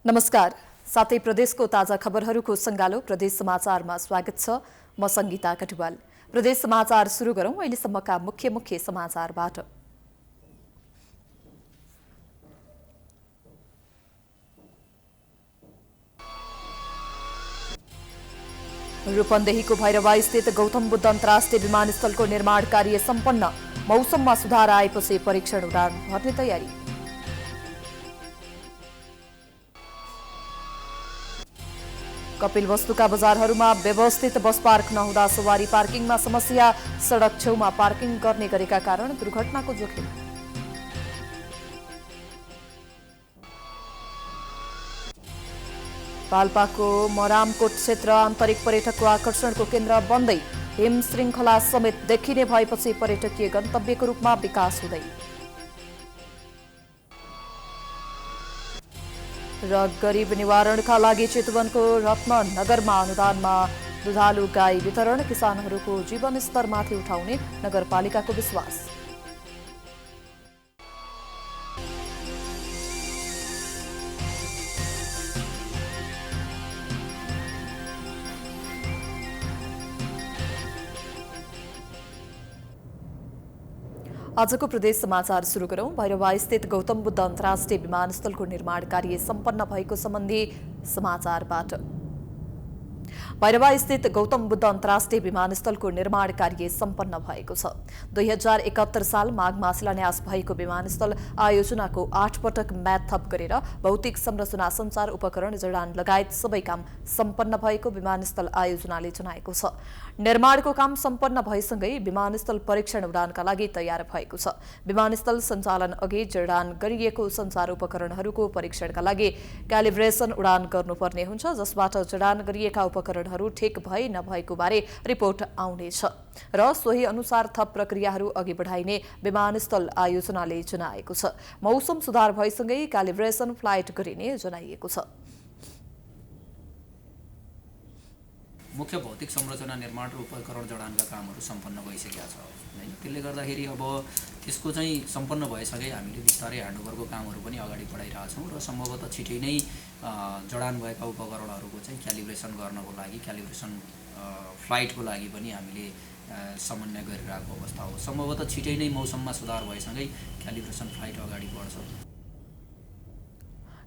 नमस्कार। साथै प्रदेशको ताजा खबरहरूको संगालो प्रदेश समाचारमा स्वागत छ। म संगीता कटुवाल। प्रदेश समाचार सुरु गरौं अहिलेसम्मका मुख्य समाचारबाट। रूपन्देहीको भैरवा स्थित गौतम बुद्ध अन्तर्राष्ट्रिय विमानस्थलको निर्माण कार्य सम्पन्न। मौसममा सुधार आएपछि परीक्षण उडान भर्ने तयारी। कपिलवस्तुका बजारहरूमा व्यवस्थित बस पार्क नहुँदा सवारी पार्किङमा समस्या। सडक छेउमा पार्किङ गर्ने गरेका कारण दुर्घटनाको जोखिम। पाल्पाको मरामकोट क्षेत्र आन्तरिक पर्यटकको आकर्षणको केन्द्र बन्दै। हिम श्रृङ्खला समेत देखिने भएपछि पर्यटकीय गन्तव्यको रूपमा विकास हुँदै। र गरिब निवारणका लागि चितवनको रत्ननगरमा अनुदानमा दुधालु गाई वितरण। किसानहरूको जीवन स्तरमाथि उठाउने नगरपालिकाको विश्वास। आजको प्रदेश समाचार सुरु गरौं। भैरवा स्थित गौतम बुद्ध अन्तर्राष्ट्रिय विमानस्थलको निर्माण कार्य सम्पन्न भएको सम्बन्धी समाचारबाट। भैरवा स्थित गौतम बुद्ध अन्तर्राष्ट्रिय विमानस्थलको निर्माण कार्य सम्पन्न भएको छ। 2071 साल माघमा शिलान्यास भएको विमानस्थल आयोजनाको 8 पटक म्याद थप गरेर भौतिक संरचना, सञ्चार उपकरण, जडान लगायत सबै काम सम्पन्न भएको विमानस्थल आयोजनाले जनाएको छ। निर्माणको काम सम्पन्न भएसँगै विमानस्थल परीक्षण उडानका लागि तयार भएको छ। विमानस्थल सञ्चालन अघि जडान गरिएको सञ्चार उपकरणहरूको परीक्षणका लागि क्यालिब्रेसन उडान गर्नुपर्ने हुन्छ, जसबाट जडान गरिएका उपकरणहरू ठिक भए नभएको बारे रिपोर्ट आउनेछ र सोही अनुसार थप प्रक्रियाहरू अघि बढाइने विमानस्थल आयोजनाले जनाएको छ। मौसम सुधार भएसँगै क्यालिब्रेसन फ्लाइट गरिने जनाइएको छ। मुख्य भौतिक संरचना निर्माण र उपकरण जडानका कामहरू सम्पन्न भइसकेका छ हैन। त्यसले गर्दाखेरि अब त्यसको चाहिँ सम्पन्न भएसँगै हामीले बिस्तारै ह्यान्डओभरको कामहरू पनि अगाडि बढाइरहेका छौँ र सम्भवतः छिटै नै जडान भएका उपकरणहरूको चाहिँ क्यालिब्रेसन गर्नको लागि क्यालिब्रेसन फ्लाइटको लागि पनि हामीले समन्वय गरिरहेको अवस्था हो। सम्भवतः छिटै नै मौसममा सुधार भएसँगै क्यालिब्रेसन फ्लाइट अगाडि बढ्छ।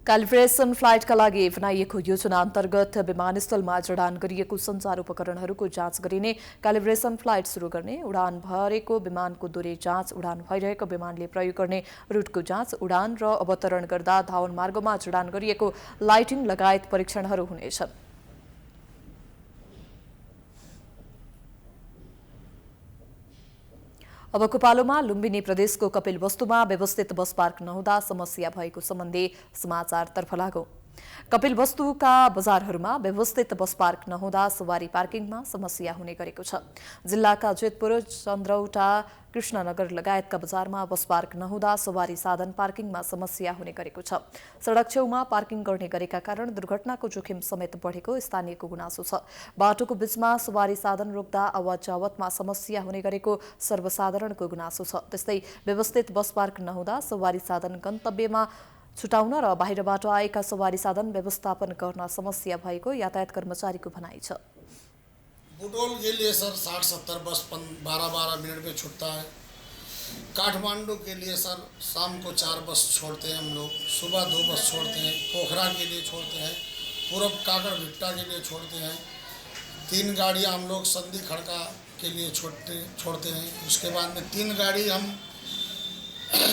क्यालिब्रेसन फ्लाइटका लागि बनाइएको योजना अन्तर्गत विमानस्थलमा जडान गरिएको सञ्चार उपकरणहरूको जाँच गरिने, क्यालिब्रेसन फ्लाइट सुरु गर्ने, उडान भरेको विमानको दूरी जाँच, उडान भइरहेको विमानले प्रयोग गर्ने रुटको जाँच, उडान र अवतरण गर्दा धावन मार्गमा जडान गरिएको लाइटिङ लगायत परीक्षणहरू हुनेछन्। अबको पालोमा लुम्बिनी प्रदेशको कपिलवस्तुमा व्यवस्थित बस पार्क नहुँदा समस्या भएको सम्बन्धी समाचारतर्फ लागौं। कपिलवस्तुका बजारहरूमा व्यवस्थित बस पार्क नहुँदा सवारी पार्किङमा समस्या हुने गरेको छ। जिल्लाका जेतपुर, चन्द्रौटा, कृष्णनगर लगायतका बजारमा बस पार्क नहुँदा सवारी साधन पार्किङमा समस्या हुने गरेको छ। सडक छेउमा पार्किङ गर्ने गरेका कारण दुर्घटनाको जोखिम समेत बढेको स्थानीयको गुनासो छ। बाटोको बीचमा सवारी साधन रोक्दा आवत जावतमा समस्या हुने गरेको सर्वसाधारणको गुनासो छ। त्यस्तै व्यवस्थित बस पार्क नहुँदा सवारी साधन गन्तव्यमा छुटाउन र बाहिरबाट आएका सवारी साधन व्यवस्थापन गर्न समस्या भएको यातायात कर्मचारीको भनाइ छ। बुटोल के लिए सर 60-70 बस 12-12 मिनट में छूटता है। काठमांडू के लिए सर शाम को 4 बस छोड़ते हैं हम लोग, सुबह 2 बस छोड़ते हैं, पोखरा के लिए छोड़ते हैं, पूरब काकड़ भिट्टा के लिए छोड़ते हैं, 3 गाड़ियाँ हम लोग संधि खड़का के लिए छोड़ते हैं। उसके बाद में 3 गाड़ी हम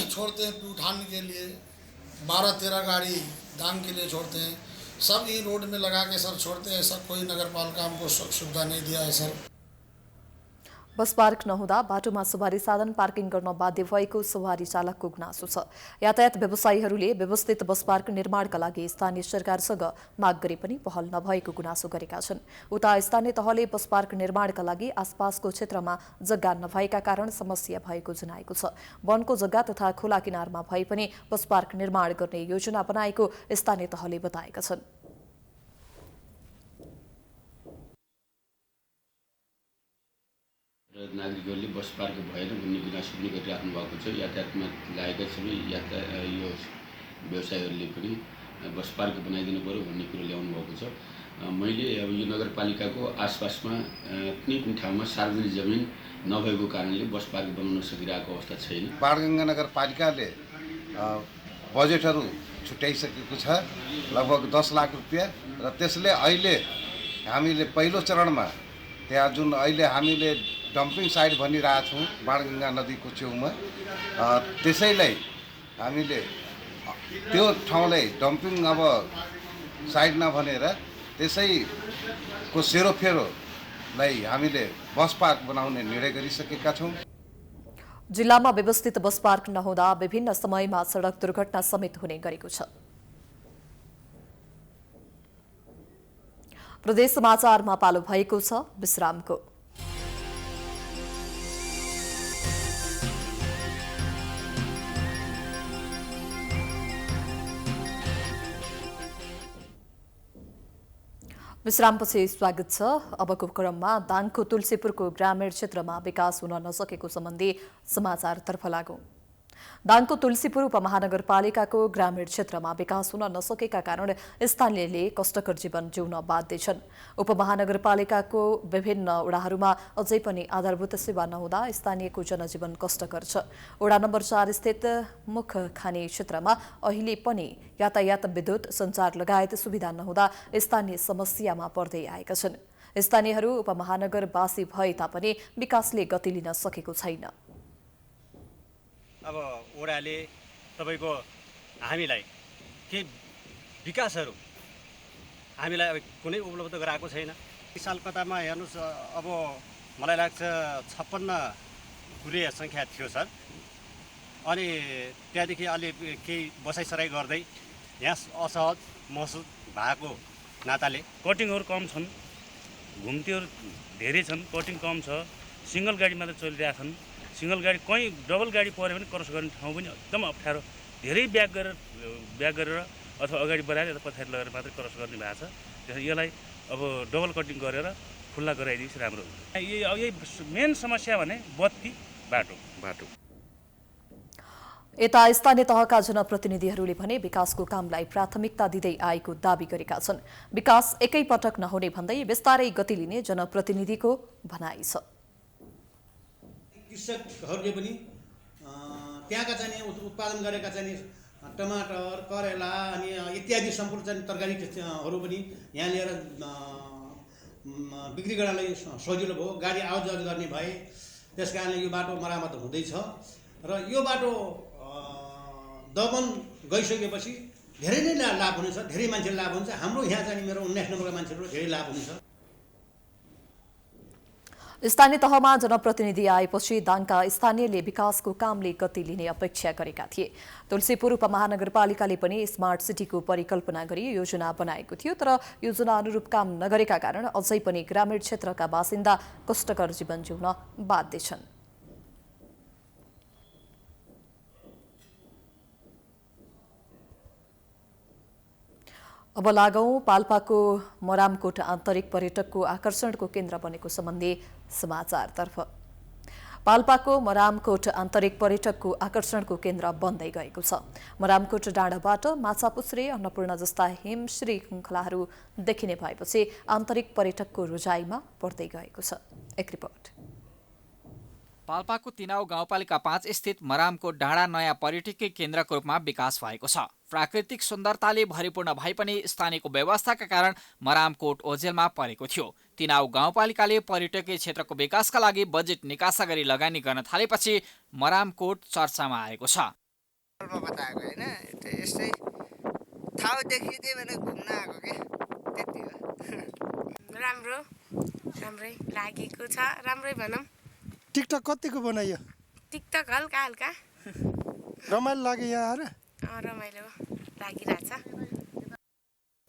छोड़ते हैं प्यूठान के लिए, 12-13 गाड़ी दांग के लिए छोड़ते हैं। सब ही रोड में लगा के सर छोड़ते हैं। ऐसा कोई नगर पालिका हमको सुविधा नहीं दिया है सर। बस पार्क नहुँदा बाटोमा सवारी साधन पार्किङ गर्न बाध्य भएको सवारी चालकको गुनासो छ। यातायात व्यवसायीहरूले व्यवस्थित बस पार्क निर्माणका लागि स्थानीय सरकारसँग माग गरे पनि पहल नभएको गुनासो गरेका छन्। उता स्थानीय तहले बस पार्क निर्माणका लागि आसपासको क्षेत्रमा जग्गा नभएका कारण समस्या भएको जनाएको छ। वनको जग्गा तथा खोला किनारमा भए पनि बस पार्क निर्माण गर्ने योजना बनाएको स्थानीय तहले बताएका छन्। नागरिकहरूले बस पार्क भएन भन्ने गुनासो पनि गरिराख्नु भएको छ। यातायातमा लागेका सबै यो व्यवसायीहरूले पनि बस पार्क बनाइदिनु पऱ्यो भन्ने कुरो ल्याउनु भएको छ। मैले अब यो नगरपालिकाको आसपासमा कुनै पनि ठाउँमा सार्वजनिक जमिन नभएको कारणले बस पार्क बनाउन सकिरहेको अवस्था छैन। बाणगङ्गा नगरपालिकाले बजेटहरू छुट्याइसकेको छ लगभग 10 लाख रुपियाँ र त्यसले अहिले हामीले पहिलो चरणमा त्यहाँ जुन अहिले हामीले डम्पिङ साइट भनिरहेछौँ बाणगङ्गा नदीको छेउमा त्यसैलाई हामीले त्यो ठाउँलाई डम्पिङ अब साइड नभनेर त्यसैको सेरोफेरोलाई हामीले बस पार्क बनाउने निर्णय गरिसकेका छौँ। जिल्लामा व्यवस्थित बस पार्क नहुँदा विभिन्न समयमा सड़क दुर्घटना समेत हुने गरेको छ। प्रदेश समाचारमा पालो भएको छ विश्रामको। विश्रामपछि स्वागत छ। अबको क्रममा दाङको तुलसीपुरको ग्रामीण क्षेत्रमा विकास हुन नसकेको सम्बन्धी समाचारतर्फ लागौं। दाङको तुलसीपुर उपमहानगरपालिकाको ग्रामीण क्षेत्रमा विकास हुन नसकेका कारण स्थानीयले कष्टकर जीवन जिउन बाध्य छन्। उपमहानगरपालिकाको विभिन्न वडाहरूमा अझै पनि आधारभूत सेवा नहुँदा स्थानीयको जनजीवन कष्टकर छ। वडा नम्बर 4 स्थित मुखखानी क्षेत्रमा अहिले पनि यातायात, विद्युत, सञ्चार लगायत सुविधा नहुँदा स्थानीय समस्यामा पर्दै आएका छन्। स्थानीयहरू उपमहानगरवासी भए तापनि विकासले गति लिन सकेको छैन। अब वडाले तपाईको हामीलाई के विकासहरू हामीलाई अब कुनै उपलब्ध गराएको छैन। विशाल कतामा हेर्नुस्, अब मलाई लाग्छ 56 गुरे सङ्ख्या थियो सर। अनि त्यहाँदेखि अलि केही बसाइसराई गर्दै यहाँ असहज महसुस भएको नाताले कटिङहरू कम छन्, घुम्तीहरू धेरै छन्, कटिङ कम छ, सिङ्गल गाडी मात्रै चलिरहेछन्। सिङ्गल गाडी कहीँ डबल गाडी पऱ्यो भने क्रस गर्ने ठाउँ पनि एकदम अप्ठ्यारो, धेरै ब्याक गरेर अथवा अगाडि बढाएर यता पछाडि लगेर मात्रै क्रस गर्ने भएको छ। त्यसैले यसलाई अब डबल कटिङ गरेर खुल्ला गराइदिएपछि राम्रो हुन्छ। यही मेन समस्या भने बत्ती, बाटो। यता स्थानीय तहका जनप्रतिनिधिहरूले भने विकासको कामलाई प्राथमिकता दिँदै आएको दावी गरेका छन्। विकास एकैपटक नहुने भन्दै बिस्तारै गति लिने जनप्रतिनिधिको भनाइ छ। कृषकहरूले पनि त्यहाँका चाहिँ उत्पादन गरेका चाहिँ टमाटर, करेला अनि इत्यादि सम्पूर्ण चाहिँ तरकारीहरू पनि यहाँ लिएर बिक्री गर्नलाई सजिलो भयो। गाडी आवाजावत गर्ने भए, त्यस कारणले यो बाटो मरामत हुँदैछ र यो बाटो दमन गइसकेपछि धेरै नै लाभ हुनेछ, धेरै मान्छेले लाभ हुन्छ। हाम्रो यहाँ चाहिँ मेरो 19 नम्बरका मान्छेहरू धेरै लाभ हुनेछ। स्थानीय तहमा जनप्रतिनिधि आएपछि दाङका स्थानीयले विकासको कामले गति लिने अपेक्षा गरेका थिए। तुलसीपुर उपमहानगरपालिकाले पनि स्मार्ट सिटीको परिकल्पना गरी योजना बनाएको थियो, तर योजना अनुरूप काम नगरेका कारण अझै पनि ग्रामीण क्षेत्रका बासिन्दा कष्टकर जीवन जिउन बाध्य छन्। अब लागौं पाल्पाको मरामकोट आन्तरिक पर्यटकको आकर्षणको केन्द्र बनेको सम्बन्धी समाचारतर्फ। पाल्पाको मरामकोट आन्तरिक पर्यटकको आकर्षणको केन्द्र बन्दै गएको छ। मरामकोट डाँडाबाट माछापुच्छ्रे, अन्नपूर्ण जस्ता हिम श्रृङ्खलाहरू देखिने भएपछि आन्तरिक पर्यटकको रोजाइमा बढ्दै गएको छ। एक रिपोर्ट। पाल्पाको तिनाउ गाउँपालिका 5 स्थित मरामकोट डाँडा नयाँ पर्यटकीय केन्द्रको रूपमा विकास भएको छ। प्राकृतिक सुन्दरताले भरिपूर्ण भए पनि स्थानीयको व्यवस्थाका कारण मरामकोट ओझेलमा परेको थियो। तिनाउ गाउँपालिकाले पर्यटकीय क्षेत्रको विकासका लागि बजेट निकासा गरी लगानी गर्न थालेपछि मरामकोट चर्चामा आएको छ। राम्रै लागेको छ, राम्रै भनौँ। टिकटक कतिको बनायो? टिकटक हल्का रमाइलो लाग्यो यहाँ रमाइलो लागिरहेछ।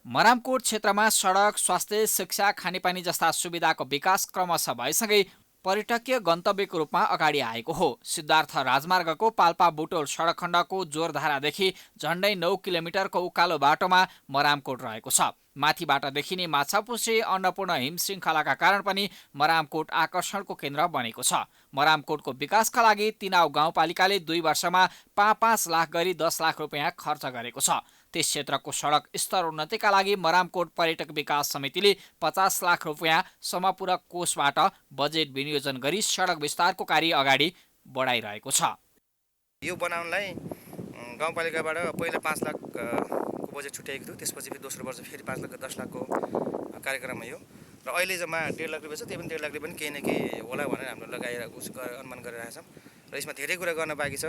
मरामकोट क्षेत्रमा सडक, स्वास्थ्य, शिक्षा, खानेपानी जस्ता सुविधाको विकास क्रमशः भएसँगै पर्यटकीय गन्तव्यको रूपमा अगाडि आएको हो। सिद्धार्थ राजमार्गको पाल्पा बुटोल सडक खण्डको जोरधारादेखि झण्डै 9 किलोमिटरको उकालो बाटोमा मरामकोट रहेको छ। माथिबाट देखिने माछापुच्छ्रे, अन्नपूर्ण हिम श्रृङ्खलाका कारण पनि मरामकोट आकर्षणको केन्द्र बनेको छ। मरामकोटको विकासका लागि तिनाउ गाउँपालिकाले 2 वर्षमा 5-5 लाख गरी 10 लाख रुपियाँ खर्च गरेको छ। त्यस क्षेत्रको सडक स्तर उन्नतिका लागि मरामकोट पर्यटक विकास समितिले 50 लाख रुपियाँ समपूरक कोषबाट बजेट विनियोजन गरी सडक विस्तारको कार्य अगाडि बढाइरहेको छ। यो बनाउनलाई गाउँपालिकाबाट पहिला 5 लाख को बजेट छुट्याएको थियो, त्यसपछि फेरि दोस्रो वर्ष फेरि 5 लाख 10 लाखको कार्यक्रम हो र अहिले जम्मा 1.5 लाख रुपियाँ छ। त्यही पनि 1.5 लाखले पनि केही न केही होला भनेर हाम्रो लगाएर अनुमान गरिरहेका छौँ र यसमा धेरै कुरा गर्न बाँकी छ।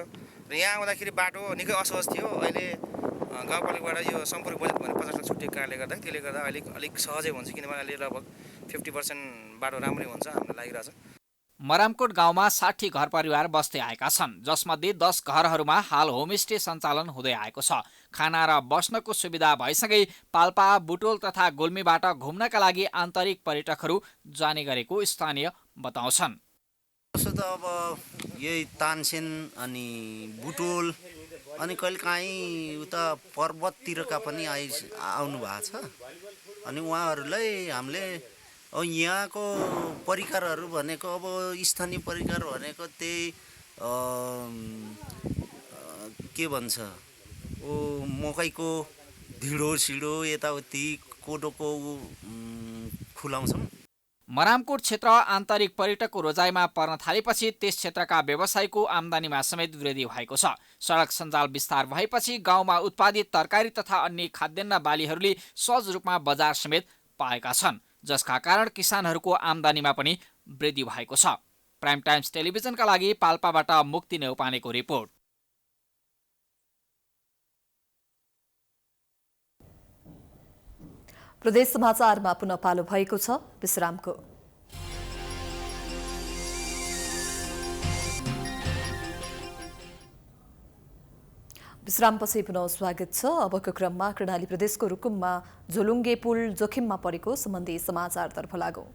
र यहाँ आउँदाखेरि बाटो निकै असहज थियो। अहिले गाउँपालिकाबाट यो सम्पूर्ण बजेट भने 50 लाख छुट्टिएको कारणले गर्दा त्यसले गर्दा अलिक सहजै हुन्छ, किनभने अहिले लगभग 50% बाटो राम्रै हुन्छ हामीलाई लागिरहेछ। मरामकोट गाउँमा 60 घर परिवार बस्दै आएका छन्, जसमध्ये 10 घरहरूमा हाल होमस्टे सञ्चालन हुँदै आएको छ। खाना र बस्नको सुविधा भएसँगै पाल्पा, बुटोल तथा गुल्मीबाट घुम्नका लागि आन्तरिक पर्यटकहरू जाने गरेको स्थानीय बताउँछन्। जस्तो त अब यही तानसेन अनि बुटोल अनि कहिलेकाहीँ उता पर्वततिरका पनि आउनु भएको छ। अनि उहाँहरूलाई हामीले यहाँको परिकारहरू भनेको अब स्थानीय परिकार भनेको त्यही के भन्छ मकैको ढिँडो सिडो यताउति कोदोको खुलाउँछौँ। मरामकोट क्षेत्र आन्तरिक पर्यटकको रोजाइमा पर्न थालेपछि त्यस क्षेत्रका व्यवसायको आम्दानीमा समेत वृद्धि भएको छ। सडक सञ्जाल विस्तार भएपछि गाउँमा उत्पादित तरकारी तथा अन्य खाद्यान्न बालीहरूले सहज रूपमा बजार समेत पाएका छन्, जसका कारण किसानहरूको आम्दानीमा पनि वृद्धि भएको छ। प्राइम टाइम्स टेलिभिजनका लागि पाल्पाबाट मुक्ति नेउपानेको रिपोर्ट। प्रदेश समाचारमा पुनः पालो भएको छ विश्रामको। विश्रामपछि पुनः स्वागत छ। अबको क्रममा कर्णाली प्रदेशको रुकुममा झोलुङ्गे पुल जोखिममा परेको सम्बन्धी समाचारतर्फ लागौं।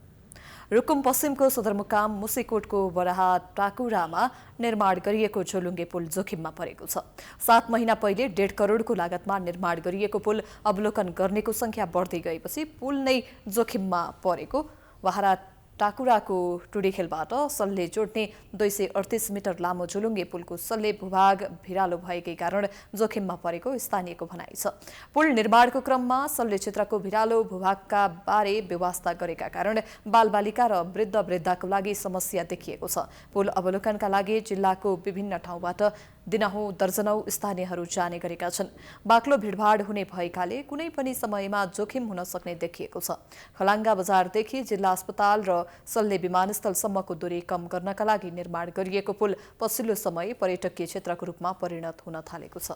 रुकुम पश्चिमको सदरमुकाम मुसिकोटको बराहा टाकुरामा निर्माण गरिएको झोलुङ्गे पुल जोखिममा परेको छ। 7 महिना पहिले 1.5 करोडको लागतमा निर्माण गरिएको पुल अवलोकन गर्नेको संख्या बढ्दै गएपछि पुल नै जोखिममा परेको बराहा टाकुराको टुडीखेलबाट सल्ले जोड्ने 238 मिटर लामो झोलुङ्गे पुलको सल्ले भूभाग भिरालो भएकै कारण जोखिममा परेको स्थानीयको भनाइ छ। पुल निर्माणको क्रममा सल्ले क्षेत्रको भिरालो भूभागका बारे व्यवस्था गरेका कारण बालबालिका र वृद्ध-वृद्धाको लागि समस्या देखिएको छ। पुल अवलोकनका लागि जिल्लाको विभिन्न ठाउँबाट दिनहुँ दर्जनौं स्थानीयहरू जाने गरेका छन्। बाक्लो भिडभाड हुने भएकाले कुनै पनि समयमा जोखिम हुन सक्ने देखिएको छ। खलाङ्गा बजारदेखि जिल्ला अस्पताल र सल्ले विमानस्थलसम्मको दूरी कम गर्नका लागि निर्माण गरिएको पुल पछिल्लो समय पर्यटकीय क्षेत्रको रूपमा परिणत हुन थालेको छ।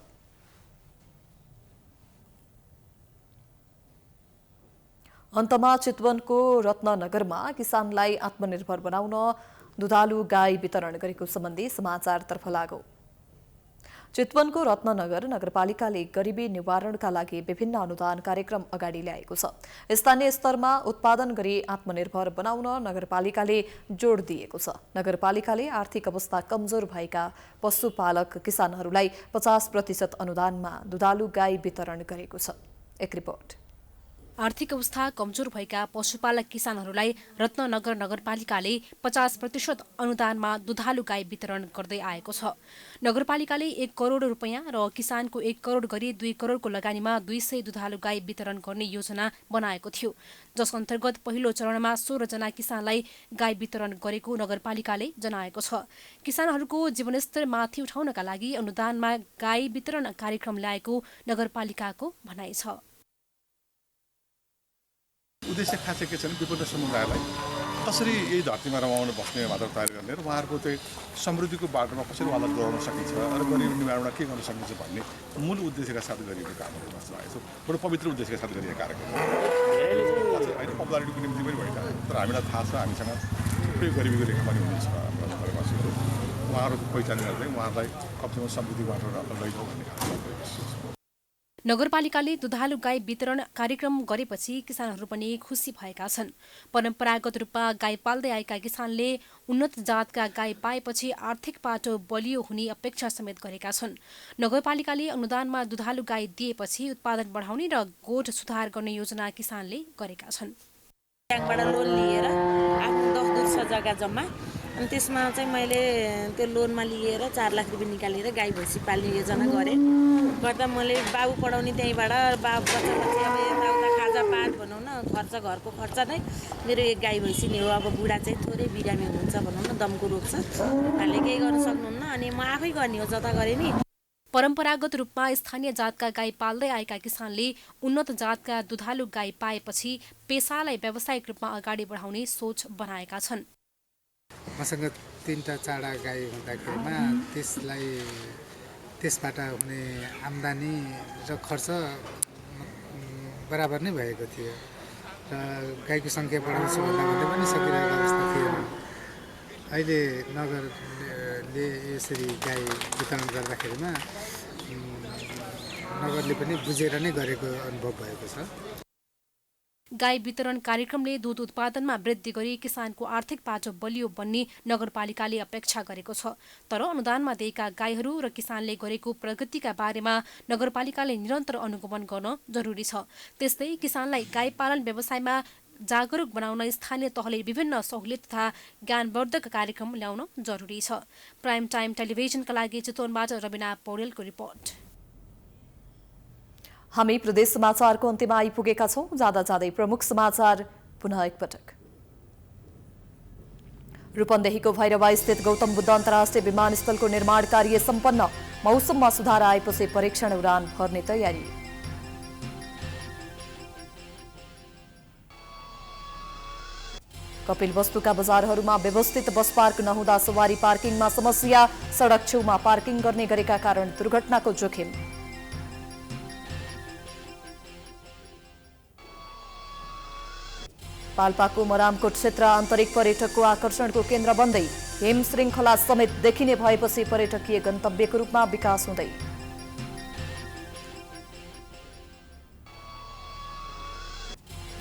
अन्तमा चितवनको रत्ननगरमा किसानलाई आत्मनिर्भर बनाउन दुधालु गाई वितरण गरेको सम्बन्धी समाचारतर्फ लागौं। चितवनको रत्ननगर नगरपालिकाले गरिबी निवारणका लागि विभिन्न अनुदान कार्यक्रम अगाडि ल्याएको छ। स्थानीय स्तरमा उत्पादन गरी आत्मनिर्भर बनाउन नगरपालिकाले जोड दिएको छ। नगरपालिकाले आर्थिक अवस्था कमजोर भएका पशुपालक किसानहरूलाई 50% अनुदानमा दुधालु गाई वितरण गरेको छ। एक रिपोर्ट। आर्थिक अवस्था कमजोर भएका पशुपालक किसानहरूलाई रत्ननगर नगरपालिकाले 50% अनुदानमा दुधालु गाई वितरण गर्दै आएको छ। नगरपालिकाले 1 करोड रुपैयाँ र किसानको 1 करोड गरी 2 करोडको लगानीमा 200 दुधालु गाई वितरण गर्ने योजना बनाएको थियो, जस अन्तर्गत पहिलो चरणमा 16 जना किसानलाई गाई वितरण गरेको नगरपालिकाले जनाएको छ। किसानहरूको जीवनस्तर माथि उठाउनका लागि अनुदानमा गाई वितरण कार्यक्रम ल्याएको नगरपालिकाको भनाइ छ। उद्देश्य खास के छ भने विपन्न समुदायलाई कसरी यही धरतीमा रमाउन बस्ने वातावरण तयार गर्ने र उहाँहरूको चाहिँ समृद्धिको बाटोमा कसरी उहाँलाई जोड्न सकिन्छ र गरिबी निवारणमा के गर्न सकिन्छ भन्ने मूल उद्देश्यका साथ गरिएको कामहरू गर्छ। यसो बडो पवित्र उद्देश्यका साथ गरिएको कार्यक्रम होइन, पपुलारिटीको निम्ति पनि भइरहेको, तर हामीलाई थाहा छ हामीसँग थुप्रै गरिबीको रेखा पनि हुनुहुन्छ। उहाँहरूको पहिचान गर्दै उहाँहरूलाई कम्तीमा समृद्धि बाटो लैजाउँ भन्ने खालको नगरपालिकाले दुधालु गाई वितरण कार्यक्रम गरेपछि किसानहरू पनि खुसी भएका छन्। परम्परागत रूपमा गाई पाल्दै आएका किसानले उन्नत जातका गाई पाएपछि आर्थिक पाटो बलियो हुने अपेक्षा समेत गरेका छन्। नगरपालिकाले अनुदानमा दुधालु गाई दिएपछि उत्पादन बढाउने र गोठ सुधार गर्ने योजना किसानले गरेका छन्। ब्याङ्कबाट लोन लिएर आफ्नो 10 जग्गा जम्मा अनि त्यसमा चाहिँ मैले त्यो लोनमा लिएर 4 लाख रुपियाँ निकालेर गाई भैँसी पाल्ने योजना गरेँ। गर्दा मैले बाबु पढाउने त्यहीँबाट बाबु बच्चा अब यताउता खाजा पात भनौँ न खर्च घरको खर्च नै मेरो एक गाई भैँसी नै हो। अब बुढा चाहिँ थोरै बिरामी हुनुहुन्छ भनौँ न, दमको रोग छ, उहाँले केही गर्न सक्नुहुन्न, अनि म आफै गर्ने हो जता गरेँ नि। परम्परागत रूपमा स्थानीय जातका गाई पाल्दै आएका किसानले उन्नत जातका दुधालु गाई पाएपछि पेसालाई व्यावसायिक रूपमा अगाडि बढाउने सोच बनाएका छन्। मसँग 3टा 4टा गाई हुँदाखेरिमा त्यसबाट हुने आम्दानी र खर्च बराबर नै भएको थियो र गाईको सङ्ख्या बढाउँछु भन्दा पनि सकिरहेको अवस्था थिएन। अहिले नगरले यसरी गाई वितरण गर्दाखेरिमा नगरले पनि बुझेर नै गरेको अनुभव भएको छ। गाई वितरण कार्यक्रमले दूध उत्पादनमा वृद्धि गरी किसानको आर्थिक पाटो बलियो बन्ने नगरपालिकाले अपेक्षा गरेको छ। तर अनुदानमा दिएका गाईहरू र किसानले गरेको प्रगतिका बारेमा नगरपालिकाले निरन्तर अनुगमन गर्न जरुरी छ। त्यस्तै किसानलाई गाई पालन व्यवसायमा जागरुक बनाउन स्थानीय तहले विभिन्न सहुलियत तथा ज्ञानवर्धक कार्यक्रम ल्याउन जरुरी छ। प्राइम टाइम टेलिभिजनका लागि चितवनबाट रविना पौडेलको रिपोर्ट। हामी प्रदेश समाचारको अन्त्यमा आइपुगेका छौं। जाँदा जाँदै प्रमुख समाचार पुनः एकपटक। रूपन्देहीको भैरवा स्थित गौतम बुद्ध अन्तर्राष्ट्रिय विमानस्थलको निर्माण कार्य सम्पन्न। मौसममा सुधार आएपछि परीक्षण उडान भर्ने तयारी। कपिलवस्तुका बजारहरूमा व्यवस्थित बस पार्क नहुँदा सवारी पार्किङमा समस्या। सडक छेउमा पार्किङ गर्ने गरेका कारण दुर्घटनाको जोखिम। पाल्पाको मरामकोट क्षेत्र आन्तरिक पर्यटकको आकर्षणको केन्द्र बन्दै। हिम श्रृङ्खला समेत देखिने भएपछि पर्यटकीय गन्तव्यको रूपमा विकास हुँदै।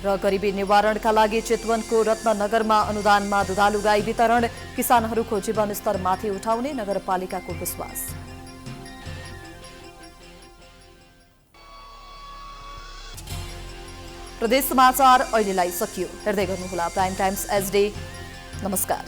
र गरिबी निवारणका लागि चितवनको रत्ननगरमा अनुदानमा दुधालु गाई वितरण। किसानहरूको जीवनस्तर माथि उठाउने नगरपालिकाको विश्वास। प्रदेश समाचार अहिलेलाई सकियो। हेर्दै गर्नुहोला प्राइम टाइम्स एचडी। नमस्कार।